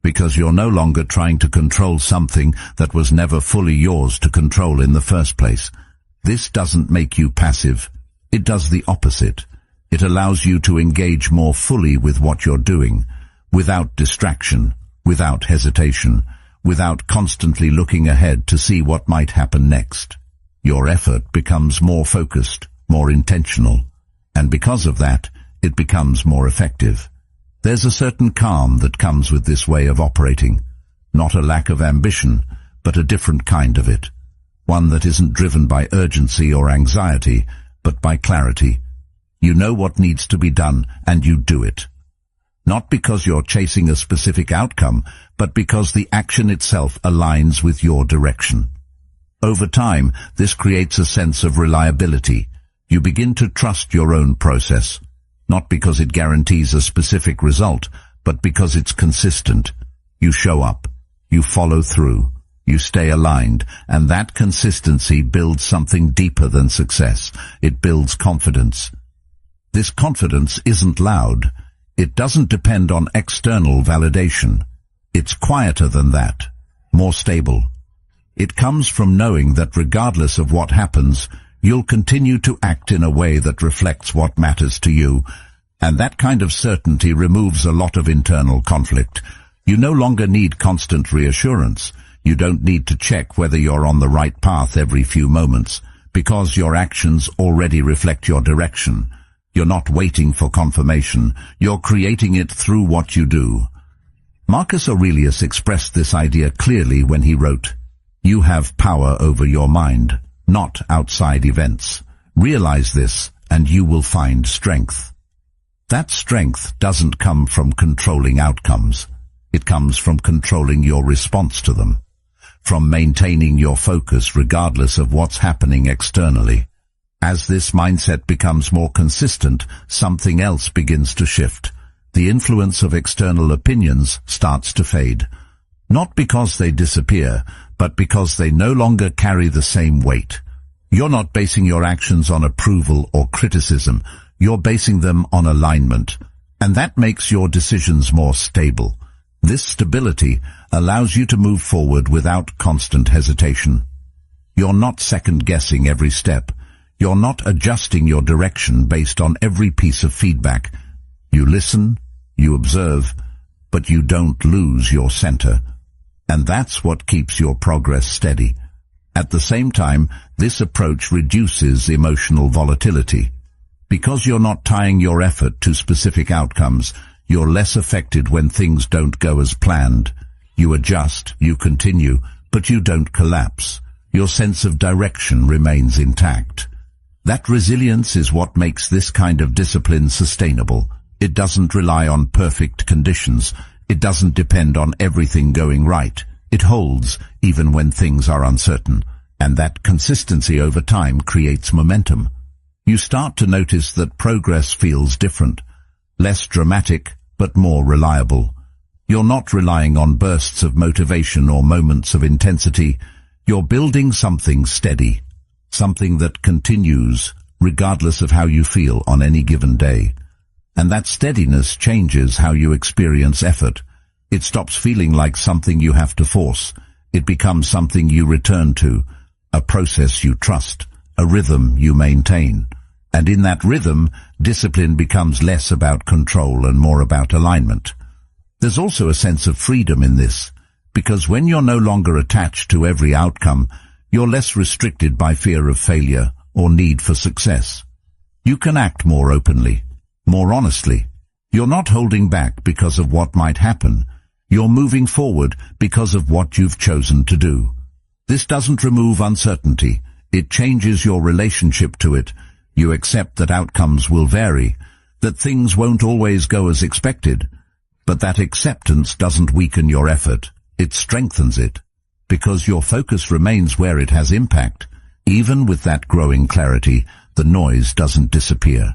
because you're no longer trying to control something that was never fully yours to control in the first place. This doesn't make you passive. It does the opposite. It allows you to engage more fully with what you're doing, without distraction, without hesitation, without constantly looking ahead to see what might happen next. Your effort becomes more focused, more intentional, and because of that, it becomes more effective. There's a certain calm that comes with this way of operating, not a lack of ambition, but a different kind of it, one that isn't driven by urgency or anxiety, but by clarity. You know what needs to be done, and you do it. Not because you're chasing a specific outcome, but because the action itself aligns with your direction. Over time, this creates a sense of reliability. You begin to trust your own process, not because it guarantees a specific result, but because it's consistent. You show up, you follow through, you stay aligned, and that consistency builds something deeper than success. It builds confidence. This confidence isn't loud. It doesn't depend on external validation. It's quieter than that, more stable. It comes from knowing that regardless of what happens, you'll continue to act in a way that reflects what matters to you, and that kind of certainty removes a lot of internal conflict. You no longer need constant reassurance. You don't need to check whether you're on the right path every few moments, because your actions already reflect your direction. You're not waiting for confirmation. You're creating it through what you do. Marcus Aurelius expressed this idea clearly when he wrote, "You have power over your mind, not outside events. Realize this, and you will find strength." That strength doesn't come from controlling outcomes. It comes from controlling your response to them, from maintaining your focus regardless of what's happening externally. As this mindset becomes more consistent, something else begins to shift. The influence of external opinions starts to fade. Not because they disappear, but because they no longer carry the same weight. You're not basing your actions on approval or criticism. You're basing them on alignment. And that makes your decisions more stable. This stability allows you to move forward without constant hesitation. You're not second-guessing every step. You're not adjusting your direction based on every piece of feedback. You listen, you observe, but you don't lose your center. And that's what keeps your progress steady. At the same time, this approach reduces emotional volatility. Because you're not tying your effort to specific outcomes, you're less affected when things don't go as planned. You adjust, you continue, but you don't collapse. Your sense of direction remains intact. That resilience is what makes this kind of discipline sustainable. It doesn't rely on perfect conditions. It doesn't depend on everything going right. It holds even when things are uncertain. And that consistency over time creates momentum. You start to notice that progress feels different, less dramatic, but more reliable. You're not relying on bursts of motivation or moments of intensity. You're building something steady, something that continues regardless of how you feel on any given day. And that steadiness changes how you experience effort. It stops feeling like something you have to force. It becomes something you return to, a process you trust, a rhythm you maintain. And in that rhythm, discipline becomes less about control and more about alignment. There's also a sense of freedom in this, because when you're no longer attached to every outcome, you're less restricted by fear of failure or need for success. You can act more openly, more honestly. You're not holding back because of what might happen. You're moving forward because of what you've chosen to do. This doesn't remove uncertainty. It changes your relationship to it. You accept that outcomes will vary, that things won't always go as expected. But that acceptance doesn't weaken your effort. It strengthens it, because your focus remains where it has impact. Even with that growing clarity, the noise doesn't disappear.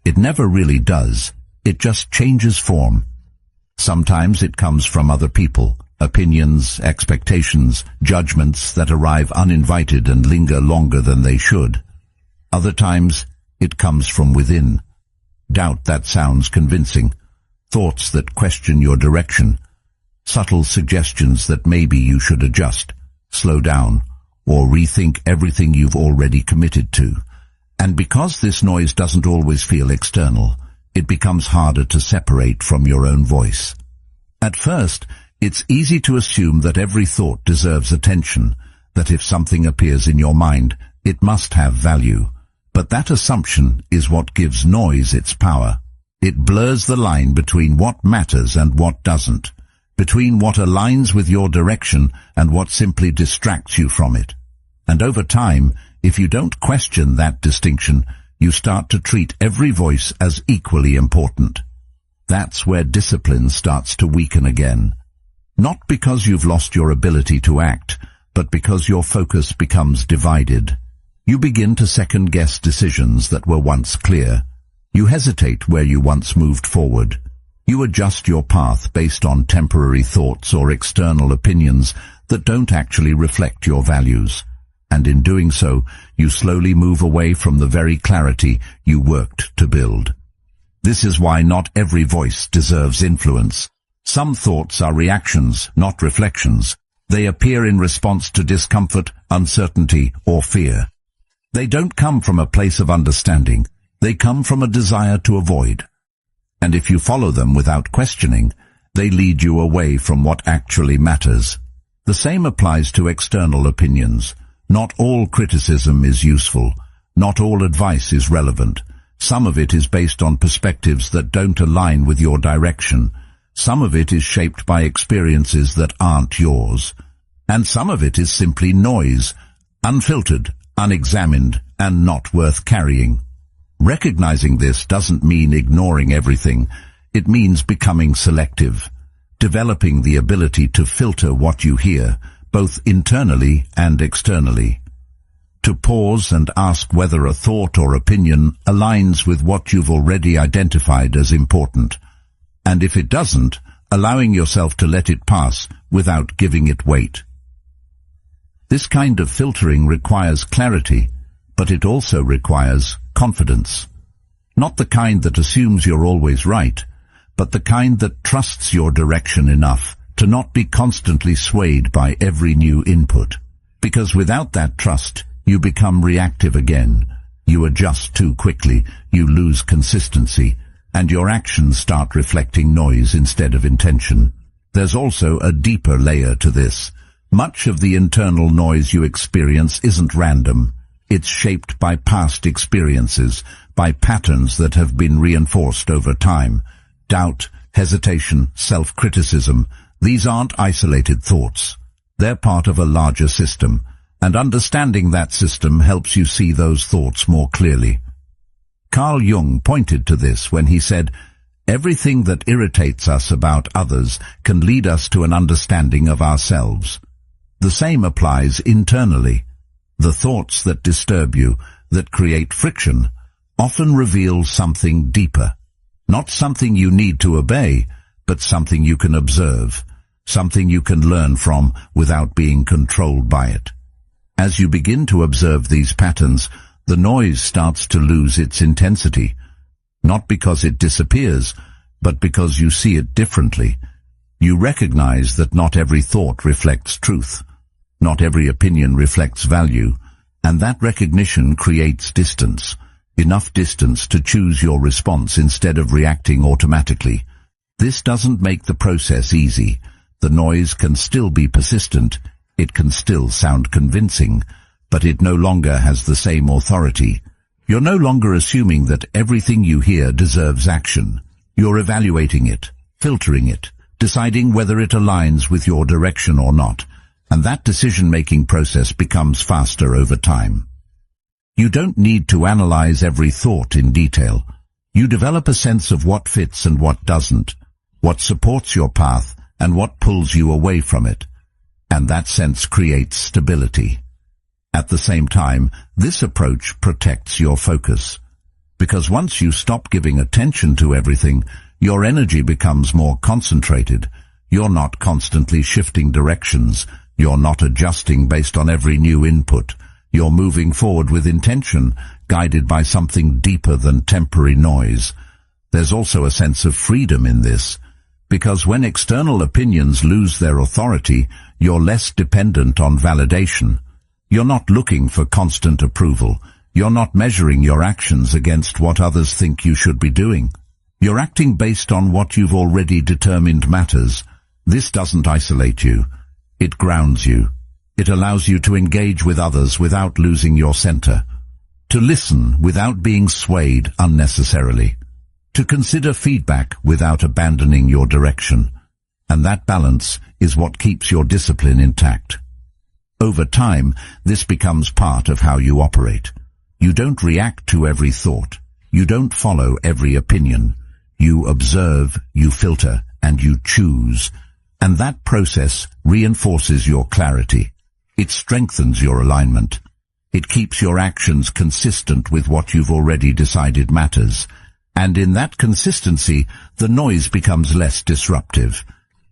It never really does. It just changes form. Sometimes it comes from other people, opinions, expectations, judgments that arrive uninvited and linger longer than they should. Other times, it comes from within. Doubt that sounds convincing. Thoughts that question your direction. subtle suggestions that maybe you should adjust, slow down, or rethink everything you've already committed to. And because this noise doesn't always feel external, it becomes harder to separate from your own voice. At first, it's easy to assume that every thought deserves attention, that if something appears in your mind, it must have value. But that assumption is what gives noise its power. It blurs the line between what matters and what doesn't, between what aligns with your direction and what simply distracts you from it. And over time, if you don't question that distinction, you start to treat every voice as equally important. That's where discipline starts to weaken again. Not because you've lost your ability to act, but because your focus becomes divided. You begin to second-guess decisions that were once clear. You hesitate where you once moved forward. You adjust your path based on temporary thoughts or external opinions that don't actually reflect your values. And in doing so, you slowly move away from the very clarity you worked to build. This is why not every voice deserves influence. Some thoughts are reactions, not reflections. They appear in response to discomfort, uncertainty, or fear. They don't come from a place of understanding. They come from a desire to avoid. And if you follow them without questioning, they lead you away from what actually matters. The same applies to external opinions. Not all criticism is useful. Not all advice is relevant. Some of it is based on perspectives that don't align with your direction. Some of it is shaped by experiences that aren't yours. And some of it is simply noise, unfiltered, unexamined, and not worth carrying. Recognizing this doesn't mean ignoring everything. It means becoming selective, developing the ability to filter what you hear, both internally and externally. To pause and ask whether a thought or opinion aligns with what you've already identified as important. And if it doesn't, allowing yourself to let it pass without giving it weight. This kind of filtering requires clarity, but it also requires confidence. Not the kind that assumes you're always right, but the kind that trusts your direction enough to not be constantly swayed by every new input. Because without that trust, you become reactive again. You adjust too quickly, you lose consistency, and your actions start reflecting noise instead of intention. There's also a deeper layer to this. Much of the internal noise you experience isn't random. It's shaped by past experiences, by patterns that have been reinforced over time. Doubt, hesitation, self-criticism, these aren't isolated thoughts. They're part of a larger system, and understanding that system helps you see those thoughts more clearly. Carl Jung pointed to this when he said, "Everything that irritates us about others can lead us to an understanding of ourselves." The same applies internally. The thoughts that disturb you, that create friction, often reveal something deeper. Not something you need to obey, but something you can observe, something you can learn from without being controlled by it. As you begin to observe these patterns, the noise starts to lose its intensity, not because it disappears, but because you see it differently. You recognize that not every thought reflects truth. Not every opinion reflects value, and that recognition creates distance, enough distance to choose your response instead of reacting automatically. This doesn't make the process easy. The noise can still be persistent, it can still sound convincing, but it no longer has the same authority. You're no longer assuming that everything you hear deserves action. You're evaluating it, filtering it, deciding whether it aligns with your direction or not. And that decision-making process becomes faster over time. You don't need to analyze every thought in detail. You develop a sense of what fits and what doesn't, what supports your path and what pulls you away from it. And that sense creates stability. At the same time, this approach protects your focus. Because once you stop giving attention to everything, your energy becomes more concentrated. You're not constantly shifting directions. You're not adjusting based on every new input. You're moving forward with intention, guided by something deeper than temporary noise. There's also a sense of freedom in this, Because when external opinions lose their authority, you're less dependent on validation. You're not looking for constant approval. You're not measuring your actions against what others think you should be doing. You're acting based on what you've already determined matters. This doesn't isolate you. It grounds you. It allows you to engage with others without losing your center. To listen without being swayed unnecessarily. To consider feedback without abandoning your direction. And that balance is what keeps your discipline intact. Over time, this becomes part of how you operate. You don't react to every thought. You don't follow every opinion. You observe, you filter, and you choose. And that process reinforces your clarity. It strengthens your alignment. It keeps your actions consistent with what you've already decided matters. And in that consistency, the noise becomes less disruptive.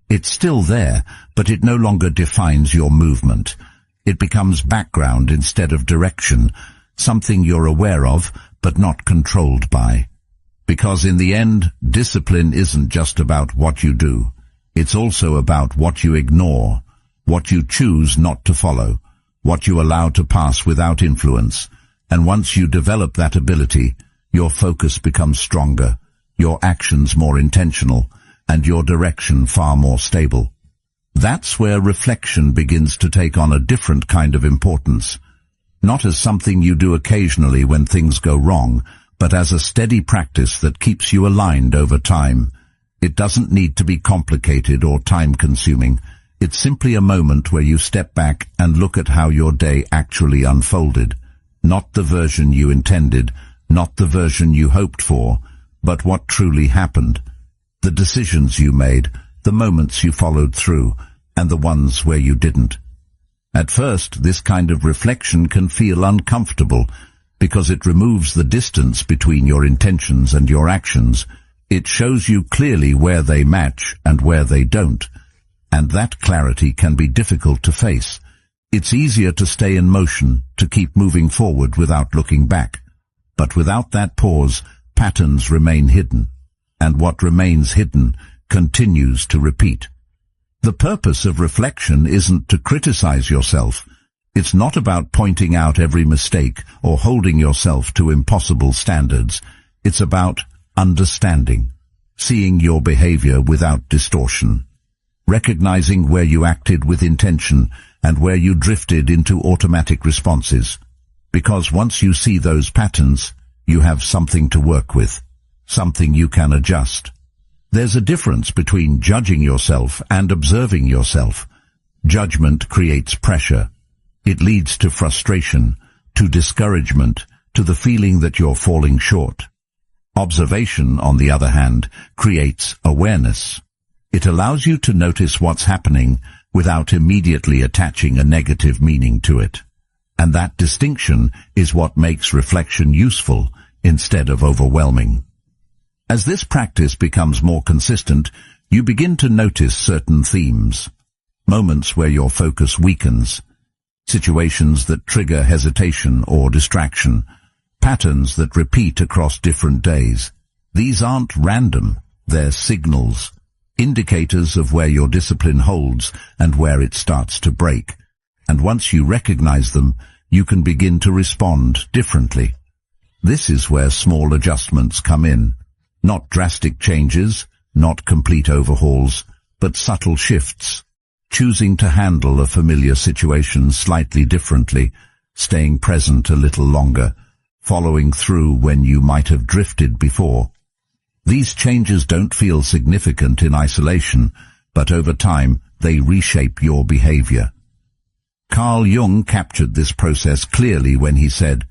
It's still there, but it no longer defines your movement. It becomes background instead of direction, something you're aware of, but not controlled by. Because in the end, discipline isn't just about what you do. It's also about what you ignore, what you choose not to follow, what you allow to pass without influence. And once you develop that ability, your focus becomes stronger, your actions more intentional, and your direction far more stable. That's where reflection begins to take on a different kind of importance. Not as something you do occasionally when things go wrong, but as a steady practice that keeps you aligned over time. It doesn't need to be complicated or time-consuming. It's simply a moment where you step back and look at how your day actually unfolded. Not the version you intended, not the version you hoped for, but what truly happened. The decisions you made, the moments you followed through, and the ones where you didn't. At first, this kind of reflection can feel uncomfortable because it removes the distance between your intentions and your actions. It shows you clearly where they match and where they don't, and that clarity can be difficult to face. It's easier to stay in motion, to keep moving forward without looking back. But without that pause, patterns remain hidden, and what remains hidden continues to repeat. The purpose of reflection isn't to criticize yourself. It's not about pointing out every mistake or holding yourself to impossible standards. It's about understanding, seeing your behavior without distortion, recognizing where you acted with intention and where you drifted into automatic responses. Because once you see those patterns, you have something to work with, something you can adjust. There's a difference between judging yourself and observing yourself. Judgment creates pressure. It leads to frustration, to discouragement, to the feeling that you're falling short. Observation, on the other hand, creates awareness. It allows you to notice what's happening without immediately attaching a negative meaning to it. And that distinction is what makes reflection useful instead of overwhelming. As this practice becomes more consistent, you begin to notice certain themes, moments where your focus weakens, situations that trigger hesitation or distraction, patterns that repeat across different days. These aren't random, they're signals, indicators of where your discipline holds and where it starts to break. And once you recognize them, you can begin to respond differently. This is where small adjustments come in. Not drastic changes, not complete overhauls, but subtle shifts. Choosing to handle a familiar situation slightly differently, staying present a little longer, following through when you might have drifted before. These changes don't feel significant in isolation, but over time they reshape your behavior. Carl Jung captured this process clearly when he said,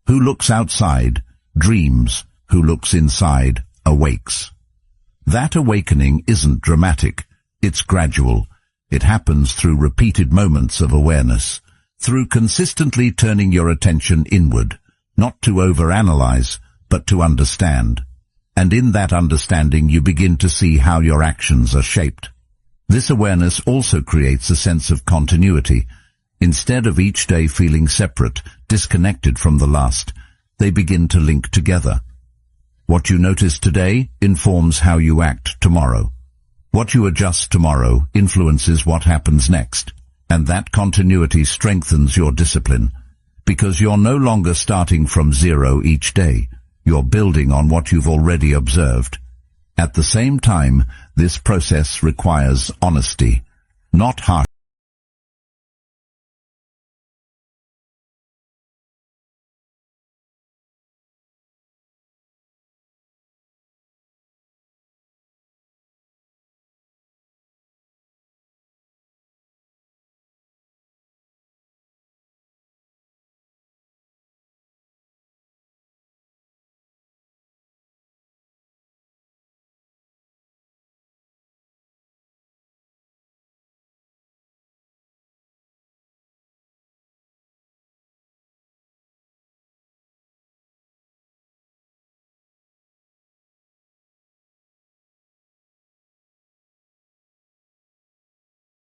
"Who looks outside dreams, who looks inside awakes." That awakening isn't dramatic, it's gradual. It happens through repeated moments of awareness, through consistently turning your attention inward, not to overanalyze, but to understand. And in that understanding you begin to see how your actions are shaped. This awareness also creates a sense of continuity. Instead of each day feeling separate, disconnected from the last, they begin to link together. What you notice today informs how you act tomorrow. What you adjust tomorrow influences what happens next, and that continuity strengthens your discipline, because you're no longer starting from zero each day. You're building on what you've already observed. At the same time, this process requires honesty, not harsh.